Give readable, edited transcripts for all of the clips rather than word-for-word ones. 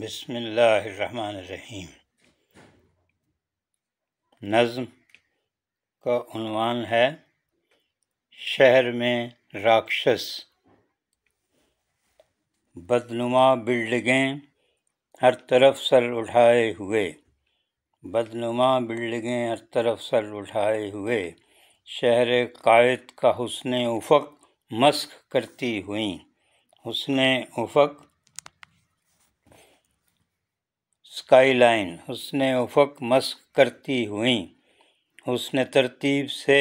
بسم اللہ الرحمن الرحیم۔ نظم کا عنوان ہے شہر میں راکشس۔ بدنما بلڈنگیں ہر طرف سر اٹھائے ہوئے، بدنما بلڈنگیں ہر طرف سر اٹھائے ہوئے، شہر قائد کا حسن افق مسخ کرتی ہوئیں، حسن افق اسکائی لائن، حسن افق مسخ کرتی ہوئیں، حسن ترتیب سے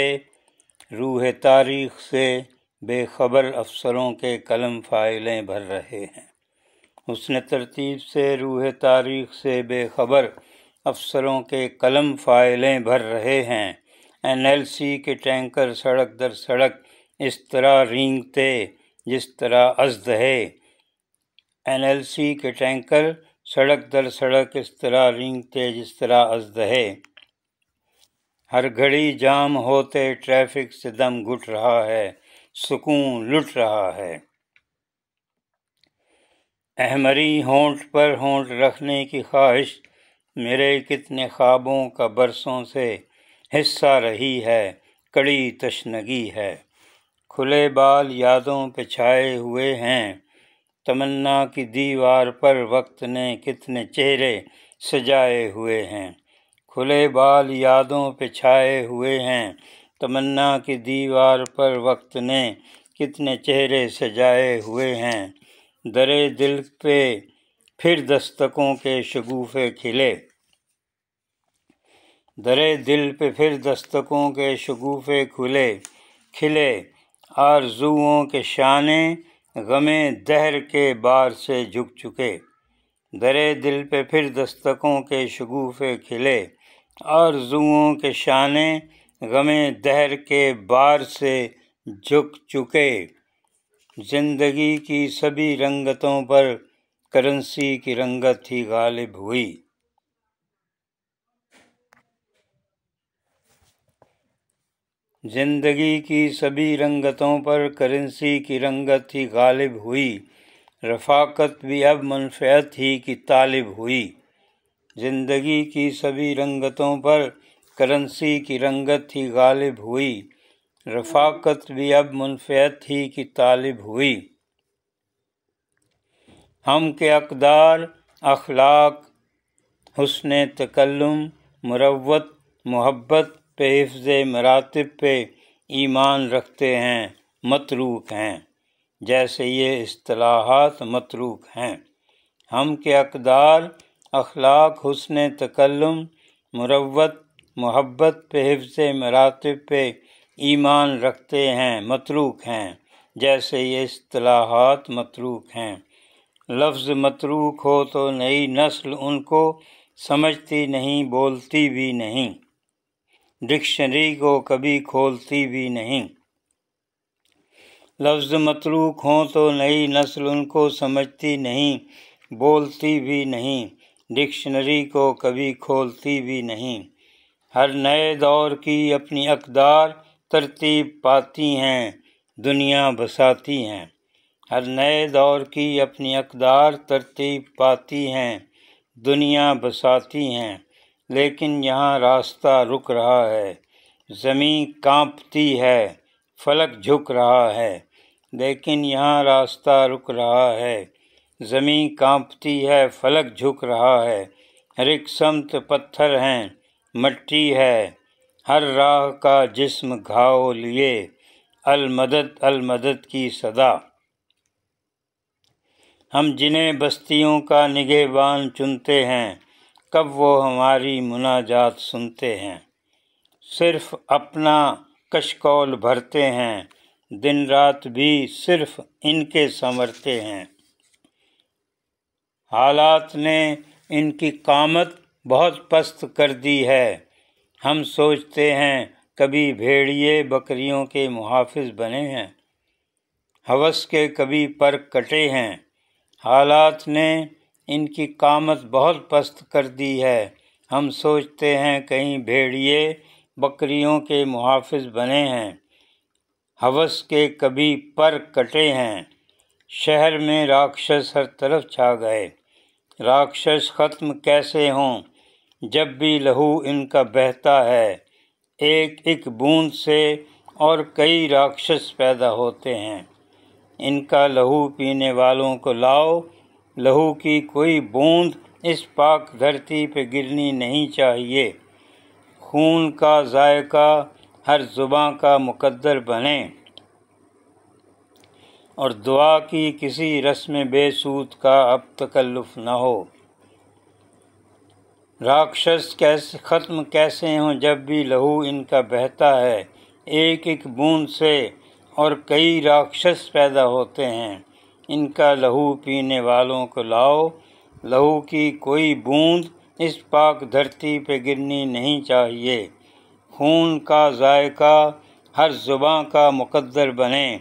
روح تاریخ سے بے خبر افسروں کے قلم فائلیں بھر رہے ہیں، حسن ترتیب سے روح تاریخ سے بے خبر افسروں کے قلم فائلیں بھر رہے ہیں۔ NLC کے ٹینکر سڑک در سڑک اس طرح رینگتے جس طرح ازد ہے، NLC کے ٹینکر سڑک در سڑک اس طرح رینگتے جس طرح ازد ہے، ہر گھڑی جام ہوتے ٹریفک سے دم گھٹ رہا ہے، سکون لٹ رہا ہے۔ احمری ہونٹ پر ہونٹ رکھنے کی خواہش میرے کتنے خوابوں کا برسوں سے حصہ رہی ہے، کڑی تشنگی ہے، کھلے بال یادوں پہ چھائے ہوئے ہیں، تمنا کی دیوار پر وقت نے کتنے چہرے سجائے ہوئے ہیں، کھلے بال یادوں پہ چھائے ہوئے ہیں، تمنا کی دیوار پر وقت نے کتنے چہرے سجائے ہوئے ہیں، درے دل پہ پھر دستکوں کے شگوفے کھلے، درے دل پہ پھر دستکوں کے شگوفے کھلے، آرزوؤں کے شانے غم دہر کے بار سے جھک چکے، درے دل پہ پھر دستکوں کے شگوفے کھلے، آرزوؤں کے شانے غم دہر کے بار سے جھک چکے، زندگی کی سبھی رنگتوں پر کرنسی کی رنگت ہی غالب ہوئی، زندگی کی سبھی رنگتوں پر کرنسی کی رنگت ہی غالب ہوئی، رفاقت بھی اب منفعت ہی کی طالب ہوئی، زندگی کی سبھی رنگتوں پر کرنسی کی رنگت ہی غالب ہوئی، رفاقت بھی اب منفعت ہی کی طالب ہوئی، ہم کے اقدار اخلاق حسن تکلم مروت محبت پہ حفظ مراتب پہ ایمان رکھتے ہیں، متروک ہیں، جیسے یہ اصطلاحات متروک ہیں، ہم کے اقدار اخلاق حسن تکلم مروت محبت پہ حفظ مراتب پہ ایمان رکھتے ہیں، متروک ہیں، جیسے یہ اصطلاحات متروک ہیں، لفظ متروک ہو تو نئی نسل ان کو سمجھتی نہیں، بولتی بھی نہیں، ڈکشنری کو کبھی کھولتی بھی نہیں، لفظ متروک ہوں تو نئی نسل ان کو سمجھتی نہیں، بولتی بھی نہیں، ڈکشنری کو کبھی کھولتی بھی نہیں، ہر نئے دور کی اپنی اقدار ترتیب پاتی ہیں، دنیا بساتی ہیں، ہر نئے دور کی اپنی اقدار ترتیب پاتی ہیں، دنیا بساتی ہیں، لیکن یہاں راستہ رک رہا ہے، زمین کانپتی ہے، فلک جھک رہا ہے، لیکن یہاں راستہ رک رہا ہے، زمین کانپتی ہے، فلک جھک رہا ہے، ہر ایک سمت پتھر ہیں، مٹی ہے، ہر راہ کا جسم گھاؤ لیے، المدد المدد کی صدا، ہم جنہیں بستیوں کا نگہبان چنتے ہیں، کب وہ ہماری مناجات سنتے ہیں، صرف اپنا کشکول بھرتے ہیں، دن رات بھی صرف ان کے سنورتے ہیں، حالات نے ان کی قامت بہت پست کر دی ہے، ہم سوچتے ہیں کبھی بھیڑیے بکریوں کے محافظ بنے ہیں، ہوس کے کبھی پر کٹے ہیں، حالات نے ان کی قامت بہت پست کر دی ہے، ہم سوچتے ہیں کہیں بھیڑیے بکریوں کے محافظ بنے ہیں، ہوس کے کبھی پر کٹے ہیں، شہر میں راکشس ہر طرف چھا گئے، راکشس ختم کیسے ہوں جب بھی لہو ان کا بہتا ہے، ایک ایک بوند سے اور کئی راکشس پیدا ہوتے ہیں۔ ان کا لہو پینے والوں کو لاؤ، لہو کی کوئی بوند اس پاک دھرتی پہ گرنی نہیں چاہیے۔ خون کا ذائقہ ہر زباں کا مقدر بنے، اور دعا کی کسی رسم بے سود کا اب تکلف نہ ہو۔ راکشس ختم کیسے ہوں جب بھی لہو ان کا بہتا ہے، ایک ایک بوند سے اور کئی راکشس پیدا ہوتے ہیں۔ ان کا لہو پینے والوں کو لاؤ، لہو کی کوئی بوند اس پاک دھرتی پہ گرنی نہیں چاہیے۔ خون کا ذائقہ ہر زباں کا مقدر بنے،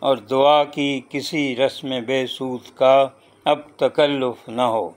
اور دعا کی کسی رسم بے سود کا اب تکلف نہ ہو۔